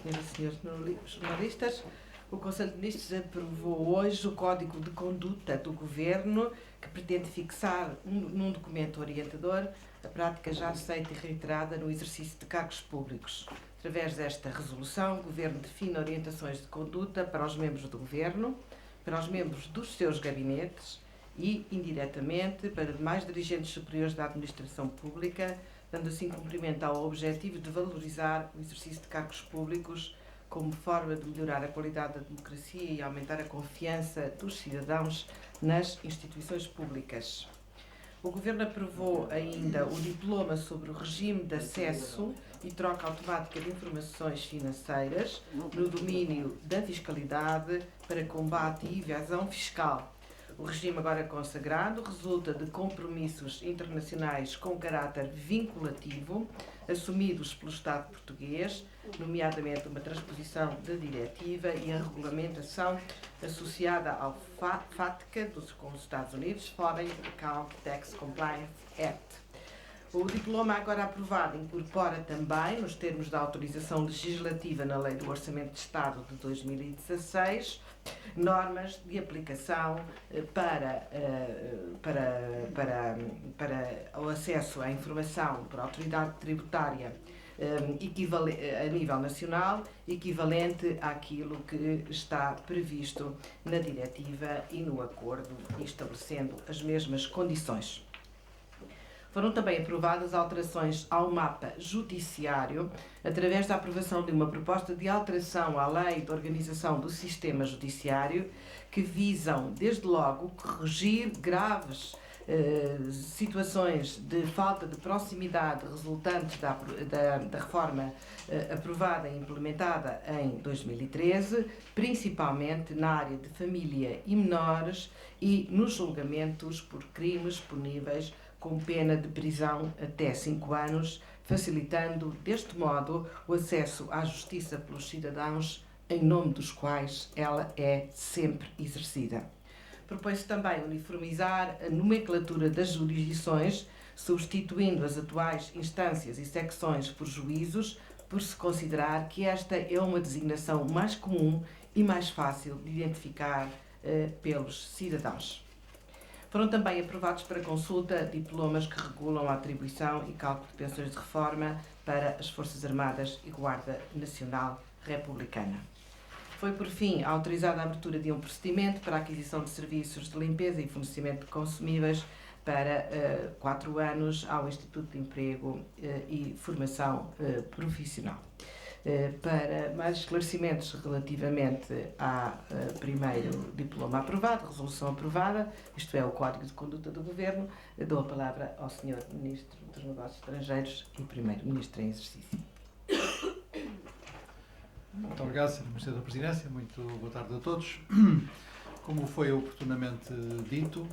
Senhoras e senhores jornalistas, o Conselho de Ministros aprovou hoje o Código de Conduta do Governo, que pretende fixar num documento orientador a prática já aceita e reiterada no exercício de cargos públicos. Através desta resolução, o Governo define orientações de conduta para os membros do Governo, para os membros dos seus gabinetes e, indiretamente, para demais dirigentes superiores da administração pública, dando assim cumprimento ao objetivo de valorizar o exercício de cargos públicos como forma de melhorar a qualidade da democracia e aumentar a confiança dos cidadãos nas instituições públicas. O Governo aprovou ainda o diploma sobre o regime de acesso e troca automática de informações financeiras no domínio da fiscalidade para combate e evasão fiscal. O regime agora consagrado resulta de compromissos internacionais com caráter vinculativo, assumidos pelo Estado português, nomeadamente uma transposição da diretiva e a regulamentação associada ao FATCA com os Estados Unidos, Foreign Account Tax Compliance Act. O diploma agora aprovado incorpora também, nos termos da autorização legislativa na Lei do Orçamento de Estado de 2016, normas de aplicação para o acesso à informação por autoridade tributária a nível nacional, equivalente àquilo que está previsto na diretiva e no acordo, estabelecendo as mesmas condições. Foram também aprovadas alterações ao mapa judiciário, através da aprovação de uma proposta de alteração à Lei de Organização do Sistema Judiciário, que visam, desde logo, corrigir graves situações de falta de proximidade resultantes da reforma aprovada e implementada em 2013, principalmente na área de família e menores e nos julgamentos por crimes puníveis com pena de prisão até 5 anos, facilitando, deste modo, o acesso à justiça pelos cidadãos em nome dos quais ela é sempre exercida. Propõe-se também uniformizar a nomenclatura das jurisdições, substituindo as atuais instâncias e secções por juízos, por se considerar que esta é uma designação mais comum e mais fácil de identificar pelos cidadãos. Foram também aprovados para consulta diplomas que regulam a atribuição e cálculo de pensões de reforma para as Forças Armadas e Guarda Nacional Republicana. Foi, por fim, autorizada a abertura de um procedimento para a aquisição de serviços de limpeza e fornecimento de consumíveis para 4 anos ao Instituto de Emprego e Formação Profissional. Para mais esclarecimentos relativamente ao primeiro diploma aprovado, resolução aprovada, isto é, o Código de Conduta do Governo, dou a palavra ao Sr. Ministro dos Negócios Estrangeiros e Primeiro-Ministro em exercício. Muito obrigado, Sr. Ministro da Presidência. Muito boa tarde a todos. Como foi oportunamente dito,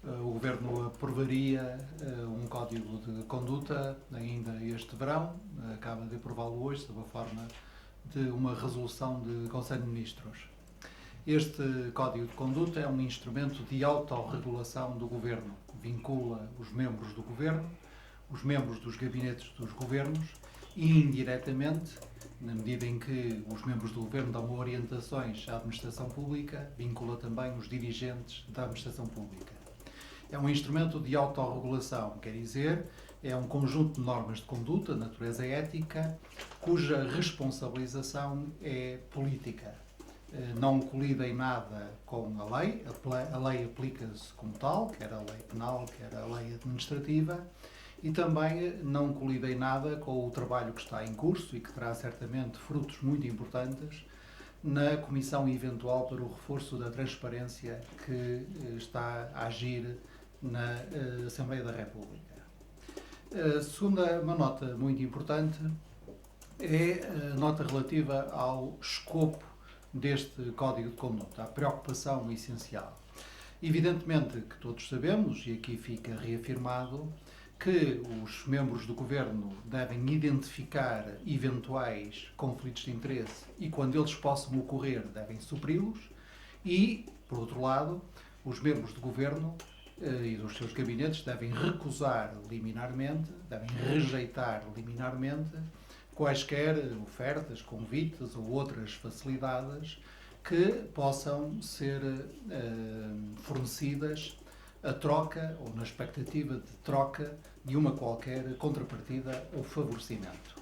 o Governo aprovaria um Código de Conduta ainda este verão, acaba de aprová-lo hoje, sob a forma de uma resolução de Conselho de Ministros. Este Código de Conduta é um instrumento de autorregulação do Governo, vincula os membros do Governo, os membros dos gabinetes dos governos e, indiretamente, na medida em que os membros do Governo dão orientações à administração pública, vincula também os dirigentes da administração pública. É um instrumento de autorregulação, quer dizer, é um conjunto de normas de conduta, natureza ética, cuja responsabilização é política. Não colide em nada com a lei aplica-se como tal, quer a lei penal, quer a lei administrativa, e também não colide em nada com o trabalho que está em curso e que terá certamente frutos muito importantes na Comissão Eventual para o Reforço da Transparência que está a agir na Assembleia da República. A segunda, uma nota muito importante, é a nota relativa ao escopo deste Código de Conduta, a preocupação essencial. Evidentemente que todos sabemos, e aqui fica reafirmado, que os membros do Governo devem identificar eventuais conflitos de interesse e, quando eles possam ocorrer, devem supri-los e, por outro lado, os membros do Governo e dos seus gabinetes devem recusar liminarmente, devem rejeitar liminarmente quaisquer ofertas, convites ou outras facilidades que possam ser fornecidas a troca ou na expectativa de troca de uma qualquer contrapartida ou favorecimento.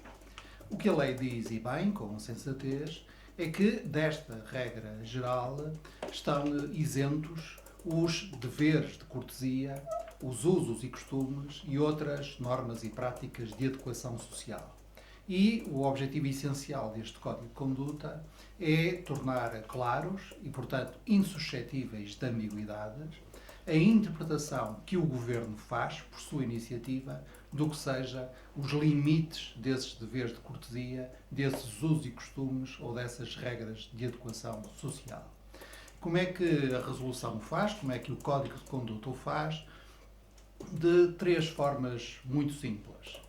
O que a lei diz, e bem, com sensatez, é que desta regra geral estão isentos os deveres de cortesia, os usos e costumes e outras normas e práticas de adequação social. E o objetivo essencial deste Código de Conduta é tornar claros e, portanto, insuscetíveis de ambiguidades a interpretação que o Governo faz, por sua iniciativa, do que seja os limites desses deveres de cortesia, desses usos e costumes ou dessas regras de adequação social. Como é que a resolução o faz? Como é que o Código de Conduta o faz? De três formas muito simples.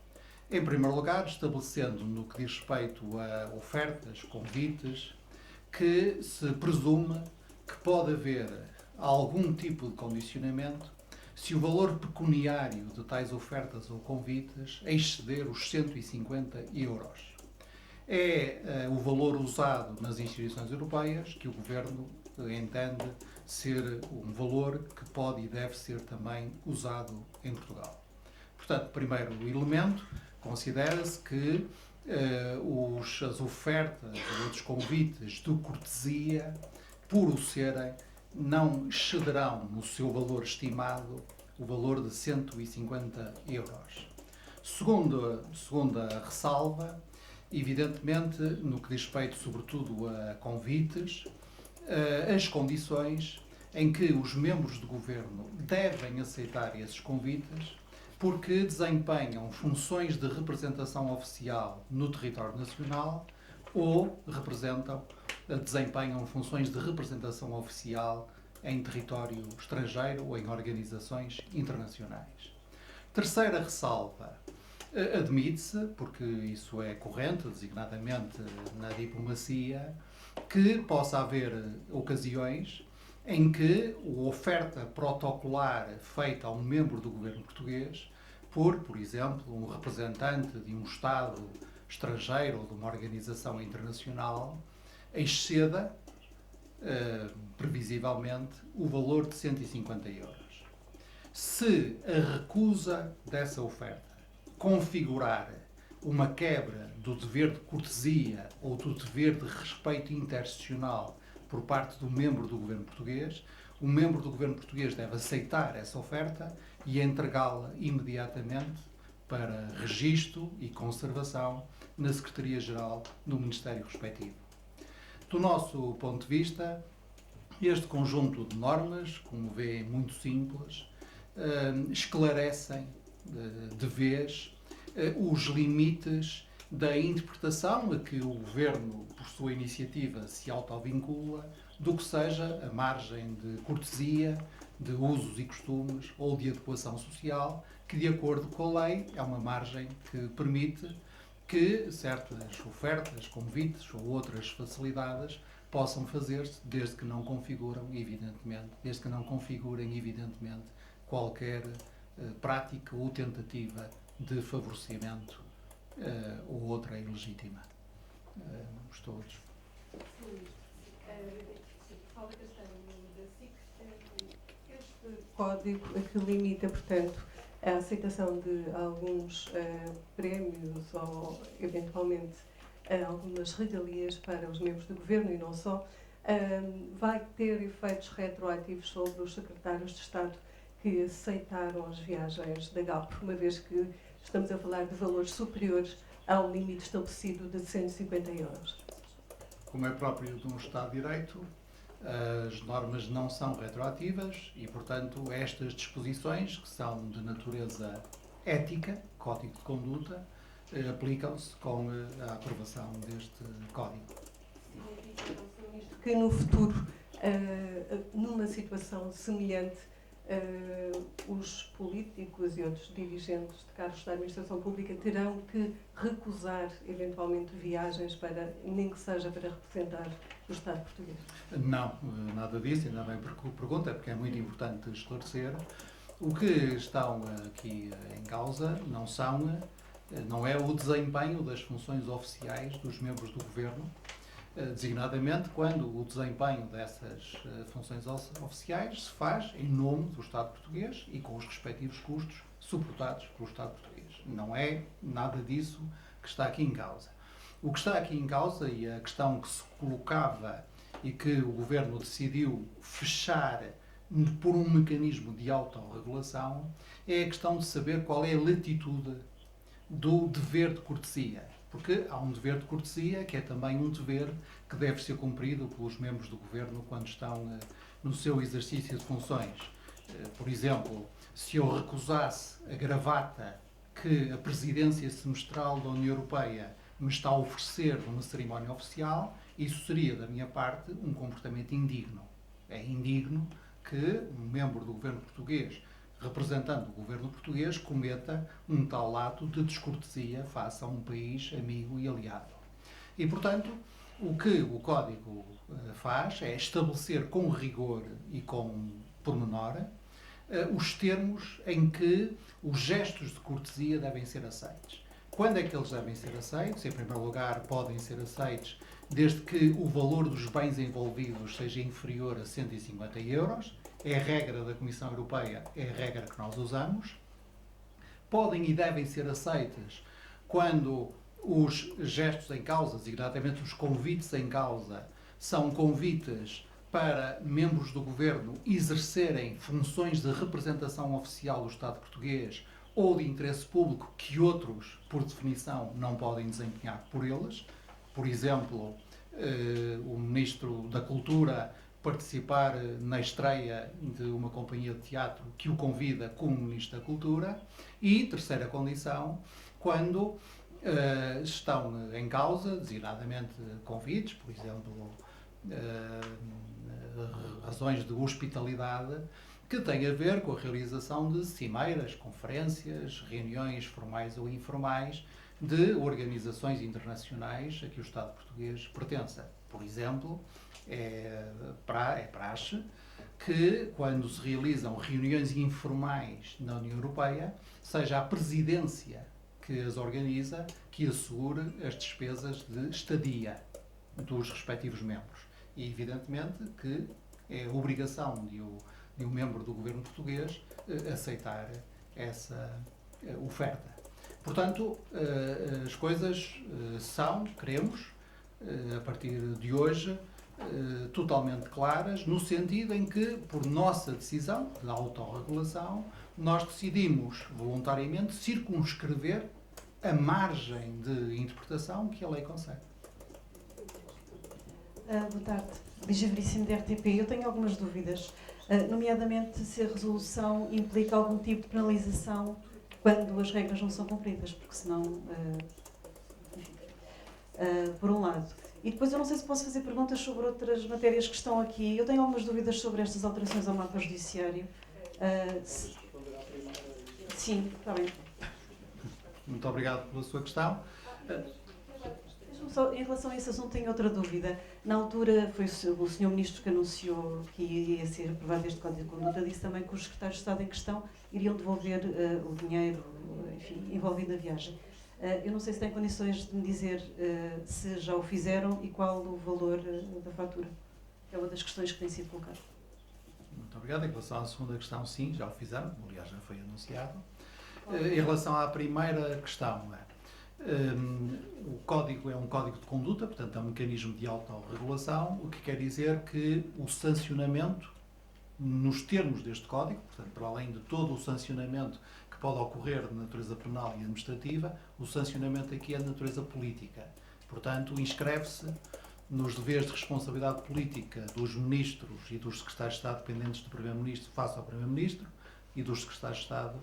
Em primeiro lugar, estabelecendo no que diz respeito a ofertas, convites, que se presume que pode haver algum tipo de condicionamento se o valor pecuniário de tais ofertas ou convites exceder os 150 euros. É o valor usado nas instituições europeias que o Governo entende ser um valor que pode e deve ser também usado em Portugal. Portanto, primeiro elemento, considera-se que as ofertas ou outros convites de cortesia, por o serem, não excederão no seu valor estimado o valor de 150 euros. Segunda ressalva, evidentemente, no que diz respeito sobretudo a convites, as condições em que os membros do Governo devem aceitar esses convites porque desempenham funções de representação oficial no território nacional ou desempenham funções de representação oficial em território estrangeiro ou em organizações internacionais. Terceira ressalva, admite-se, porque isso é corrente, designadamente na diplomacia, que possa haver ocasiões em que a oferta protocolar feita a um membro do governo português por exemplo, um representante de um Estado estrangeiro ou de uma organização internacional exceda, previsivelmente, o valor de 150 euros. Se a recusa dessa oferta configurar uma quebra do dever de cortesia ou do dever de respeito interinstitucional por parte do membro do governo português, o membro do governo português deve aceitar essa oferta e entregá-la imediatamente para registro e conservação na Secretaria-Geral do Ministério respectivo. Do nosso ponto de vista, este conjunto de normas, como vê, muito simples, esclarecem de vez os limites da interpretação a que o Governo, por sua iniciativa, se autovincula do que seja a margem de cortesia, de usos e costumes ou de adequação social, que, de acordo com a lei, é uma margem que permite que certas ofertas, convites ou outras facilidades possam fazer-se desde que não configurem, evidentemente, qualquer prática ou tentativa de favorecimento ou outra ilegítima. Estou a Este código que limita, portanto, a aceitação de alguns prémios ou, eventualmente, algumas regalias para os membros do Governo e não só, vai ter efeitos retroativos sobre os secretários de Estado que aceitaram as viagens da GAP, uma vez que estamos a falar de valores superiores ao limite estabelecido de 150 euros. Como é próprio de um Estado de Direito, as normas não são retroativas e, portanto, estas disposições, que são de natureza ética, Código de Conduta, aplicam-se com a aprovação deste Código. Significa, Sr. Ministro, que no futuro, numa situação semelhante, os políticos e outros dirigentes de cargos da administração pública terão que recusar, eventualmente, viagens para, nem que seja para representar o Estado português? Não, nada disso, ainda bem porque pergunta, porque é muito importante esclarecer. O que estão aqui em causa não são não é o desempenho das funções oficiais dos membros do Governo, designadamente quando o desempenho dessas funções oficiais se faz em nome do Estado português e com os respectivos custos suportados pelo Estado português. Não é nada disso que está aqui em causa. O que está aqui em causa, e a questão que se colocava e que o Governo decidiu fechar por um mecanismo de autorregulação, é a questão de saber qual é a latitude do dever de cortesia. Porque há um dever de cortesia que é também um dever que deve ser cumprido pelos membros do Governo quando estão no seu exercício de funções. Por exemplo, se eu recusasse a gravata que a presidência semestral da União Europeia me está a oferecer numa cerimónia oficial, isso seria, da minha parte, um comportamento indigno. É indigno que um membro do governo português, representando o governo português, cometa um tal ato de descortesia face a um país amigo e aliado. E, portanto, o que o Código faz é estabelecer com rigor e com pormenor os termos em que os gestos de cortesia devem ser aceitos. Quando é que eles devem ser aceitos? Em primeiro lugar, podem ser aceitos desde que o valor dos bens envolvidos seja inferior a 150 euros. É a regra da Comissão Europeia, é a regra que nós usamos. Podem e devem ser aceitas quando os gestos em causa, designadamente os convites em causa, são convites para membros do Governo exercerem funções de representação oficial do Estado português ou de interesse público que outros, por definição, não podem desempenhar por eles. Por exemplo, o Ministro da Cultura participar na estreia de uma companhia de teatro que o convida como Ministro da Cultura. E, terceira condição, quando estão em causa, designadamente convites, por exemplo, razões de hospitalidade, que têm a ver com a realização de cimeiras, conferências, reuniões formais ou informais de organizações internacionais a que o Estado português pertença. Por exemplo, é praxe que, quando se realizam reuniões informais na União Europeia, seja a presidência que as organiza que assegure as despesas de estadia dos respectivos membros. E, evidentemente, que é obrigação de um membro do governo português aceitar essa oferta. Portanto, as coisas são, queremos, a partir de hoje, totalmente claras, no sentido em que, por nossa decisão de autorregulação, nós decidimos voluntariamente circunscrever a margem de interpretação que a lei concede. Boa tarde. Lígia Veríssimo, da RTP. Eu tenho algumas dúvidas, nomeadamente se a resolução implica algum tipo de penalização quando as regras não são cumpridas, porque senão, enfim, por um lado. E depois eu não sei se posso fazer perguntas sobre outras matérias que estão aqui. Eu tenho algumas dúvidas sobre estas alterações ao mapa judiciário. Sim, está bem. Muito obrigado pela sua questão. Só, em relação a esse assunto, tenho outra dúvida. Na altura, foi o Sr. Ministro que anunciou que ia ser aprovado este Código de Conduta, disse também que os secretários de Estado em questão iriam devolver o dinheiro, enfim, envolvido na viagem. Eu não sei se tem condições de me dizer se já o fizeram e qual o valor da fatura. É uma das questões que tem sido colocada. Muito obrigado. Em relação à segunda questão, sim, já o fizeram. Aliás, já foi anunciado. Em relação à primeira questão, o código é um código de conduta, portanto é um mecanismo de autorregulação, o que quer dizer que o sancionamento, nos termos deste código, portanto, para além de todo o sancionamento que pode ocorrer de natureza penal e administrativa, o sancionamento aqui é de natureza política. Portanto, inscreve-se nos deveres de responsabilidade política dos ministros e dos secretários de Estado dependentes do Primeiro-Ministro face ao Primeiro-Ministro e dos secretários de Estado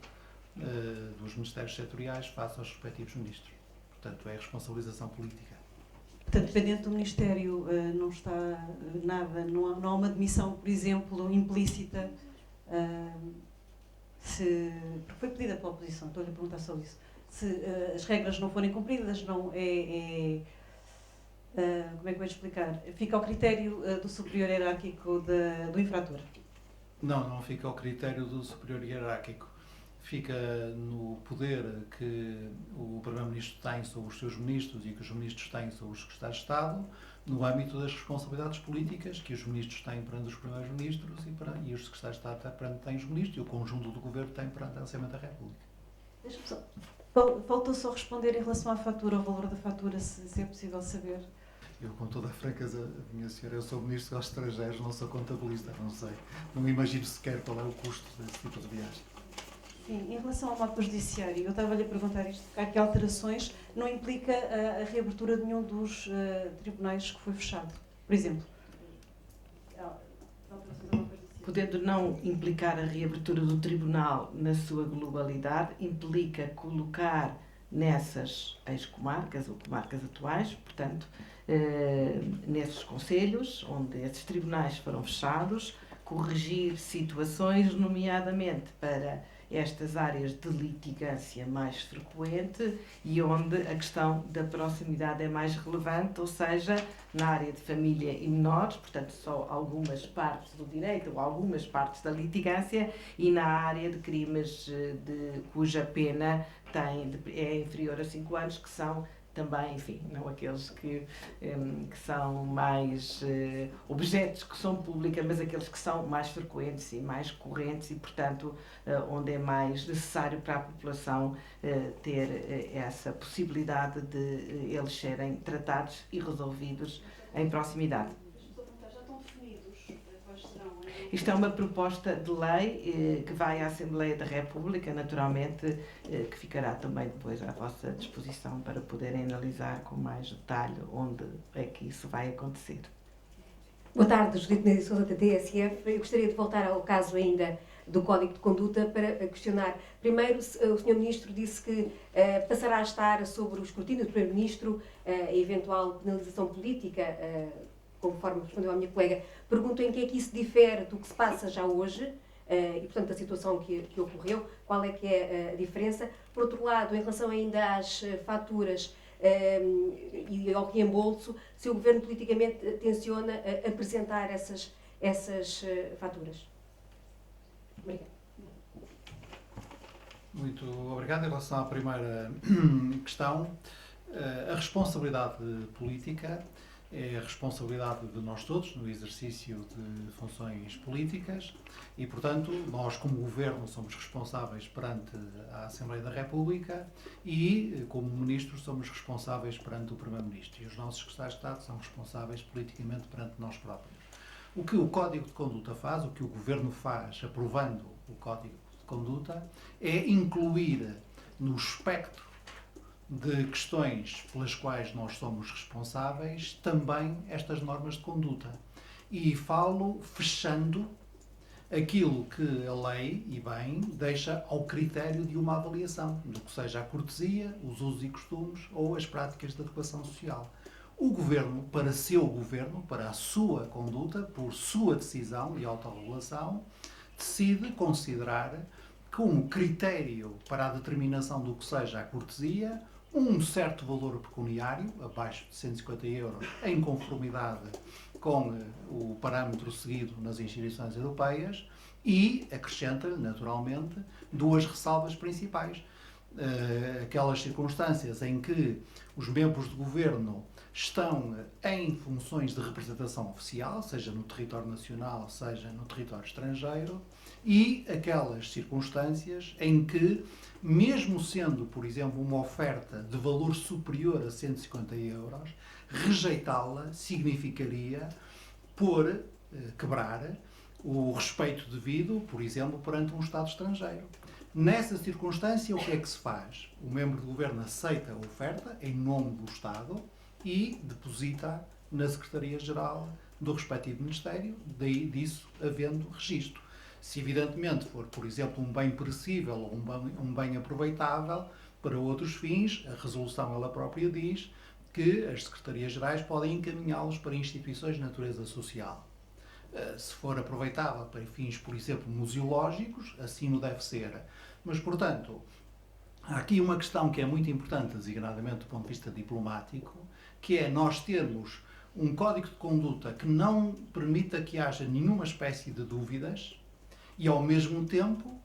dos ministérios setoriais face aos respectivos ministros. Portanto, é a responsabilização política. Portanto, dependente do Ministério, não está nada, não há uma demissão, por exemplo, implícita, porque foi pedida pela oposição, estou-lhe a perguntar só isso. Se as regras não forem cumpridas, não como é que eu vou explicar? Fica ao critério do superior hierárquico do infrator? Não fica ao critério do superior hierárquico. fica no poder que o Primeiro-Ministro tem sobre os seus ministros e que os ministros têm sobre os secretários de Estado, no âmbito das responsabilidades políticas que os ministros têm perante os primeiros-ministros e os secretários de Estado têm os ministros e o conjunto do governo tem perante a Assembleia da República. Deixa-me só. Faltou só responder em relação à fatura, ao valor da fatura, se é possível saber. Eu, com toda a franqueza, minha senhora, eu sou Ministro dos Estrangeiros, não sou contabilista, não sei. Não imagino sequer qual é o custo desse tipo de viagem. Sim, em relação ao mapa judiciário, eu estava-lhe a perguntar isto, porque há aqui alterações, não implica a reabertura de nenhum dos tribunais que foi fechado, por exemplo. Podendo não implicar a reabertura do tribunal na sua globalidade, implica colocar nessas ex-comarcas ou comarcas atuais, portanto, nesses concelhos onde esses tribunais foram fechados, corrigir situações, nomeadamente para estas áreas de litigância mais frequente e onde a questão da proximidade é mais relevante, ou seja, na área de família e menores, portanto só algumas partes do direito ou algumas partes da litigância, e na área de crimes cuja pena é inferior a 5 anos, que são também, enfim, não aqueles que são mais objetos que são públicos, mas aqueles que são mais frequentes e mais correntes e, portanto, onde é mais necessário para a população ter essa possibilidade de eles serem tratados e resolvidos em proximidade. Já estão definidos quais serão? Isto é uma proposta de lei que vai à Assembleia da República, naturalmente, que ficará também depois à vossa disposição para poderem analisar com mais detalhe onde é que isso vai acontecer. Boa tarde, Judite Nery Sousa, da TSF. Eu gostaria de voltar ao caso ainda do Código de Conduta para questionar. Primeiro, o Sr. Ministro disse que passará a estar sobre o escrutínio do Primeiro-Ministro a eventual penalização política, conforme respondeu à minha colega. Pergunto em que é que isso difere do que se passa já hoje e, portanto, da situação que ocorreu, qual é que é a diferença. Por outro lado, em relação ainda às faturas e ao reembolso, se o Governo politicamente tenciona apresentar essas faturas. Obrigada. Muito obrigado. Em relação à primeira questão, a responsabilidade política é a responsabilidade de nós todos no exercício de funções políticas e, portanto, nós como Governo somos responsáveis perante a Assembleia da República e, como Ministros, somos responsáveis perante o Primeiro-Ministro. E os nossos secretários de Estado são responsáveis politicamente perante nós próprios. O que o Código de Conduta faz, o que o Governo faz aprovando o Código de Conduta, é incluir no espectro de questões pelas quais nós somos responsáveis também estas normas de conduta. E falo fechando aquilo que a lei, e bem, deixa ao critério de uma avaliação, do que seja a cortesia, os usos e costumes ou as práticas de adequação social. O Governo, para seu Governo, para a sua conduta, por sua decisão e autorregulação, decide considerar como critério para a determinação do que seja a cortesia um certo valor pecuniário, abaixo de 150 euros, em conformidade com o parâmetro seguido nas instituições europeias e acrescenta-lhe, naturalmente, duas ressalvas principais. Aquelas circunstâncias em que os membros do Governo estão em funções de representação oficial, seja no território nacional, seja no território estrangeiro, e aquelas circunstâncias em que, mesmo sendo, por exemplo, uma oferta de valor superior a 150 euros, rejeitá-la significaria quebrar o respeito devido, por exemplo, perante um Estado estrangeiro. Nessa circunstância, o que é que se faz? O membro do Governo aceita a oferta em nome do Estado e deposita na Secretaria-Geral do respectivo Ministério, daí disso havendo registro. Se evidentemente for, por exemplo, um bem perecível ou um bem aproveitável para outros fins, a resolução ela própria diz que as Secretarias-Gerais podem encaminhá-los para instituições de natureza social. Se for aproveitável para fins, por exemplo, museológicos, assim não deve ser. Mas, portanto, há aqui uma questão que é muito importante, designadamente do ponto de vista diplomático, que é nós termos um código de conduta que não permita que haja nenhuma espécie de dúvidas e, ao mesmo tempo,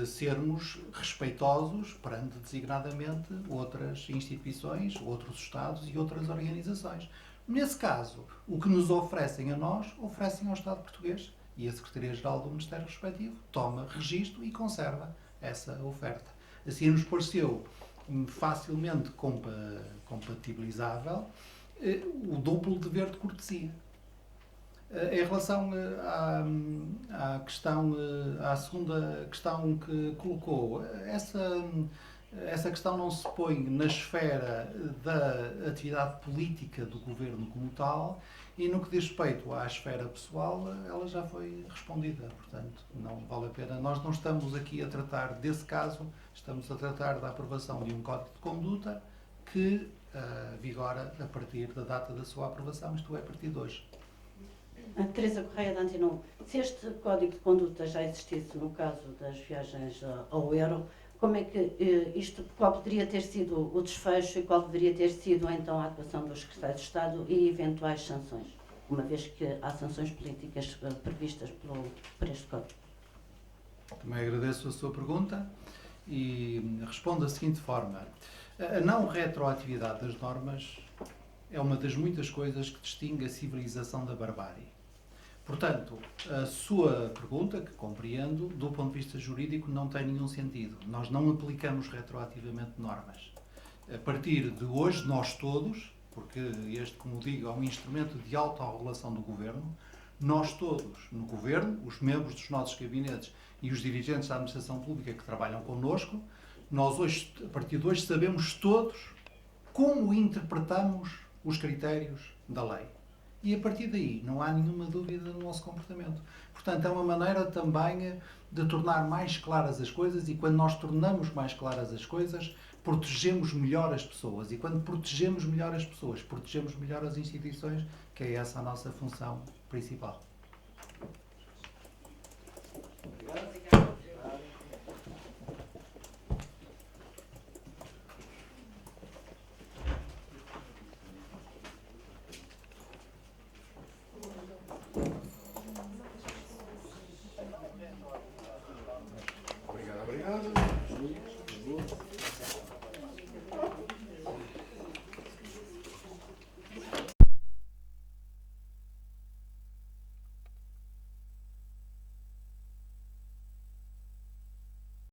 sermos respeitosos perante designadamente outras instituições, outros Estados e outras organizações. Nesse caso, o que nos oferecem a nós, oferecem ao Estado português, e a Secretaria-Geral do Ministério respectivo toma registro e conserva essa oferta. Assim nos pareceu facilmente compatibilizável o duplo dever de cortesia. Em relação à segunda questão que colocou, essa questão não se põe na esfera da atividade política do Governo como tal, e no que diz respeito à esfera pessoal, ela já foi respondida, portanto, não vale a pena. Nós não estamos aqui a tratar desse caso, estamos a tratar da aprovação de um Código de Conduta que vigora a partir da data da sua aprovação, isto é, a partir de hoje. A Teresa Correia da Antena 1. Se este Código de Conduta já existisse no caso das viagens ao euro, como é que qual poderia ter sido o desfecho e qual poderia ter sido então a atuação dos secretários de Estado e eventuais sanções, uma vez que há sanções políticas previstas por este Código? Também agradeço a sua pergunta e respondo da seguinte forma. A não retroatividade das normas é uma das muitas coisas que distingue a civilização da barbárie. Portanto, a sua pergunta, que compreendo, do ponto de vista jurídico, não tem nenhum sentido. Nós não aplicamos retroativamente normas. A partir de hoje, nós todos, porque este, como digo, é um instrumento de autorregulação do Governo, nós todos, no Governo, os membros dos nossos gabinetes e os dirigentes da administração pública que trabalham connosco, nós hoje, a partir de hoje, sabemos todos como interpretamos os critérios da lei. E a partir daí não há nenhuma dúvida no nosso comportamento. Portanto, é uma maneira também de tornar mais claras as coisas, e quando nós tornamos mais claras as coisas, protegemos melhor as pessoas. E quando protegemos melhor as pessoas, protegemos melhor as instituições, que é essa a nossa função principal. Obrigado.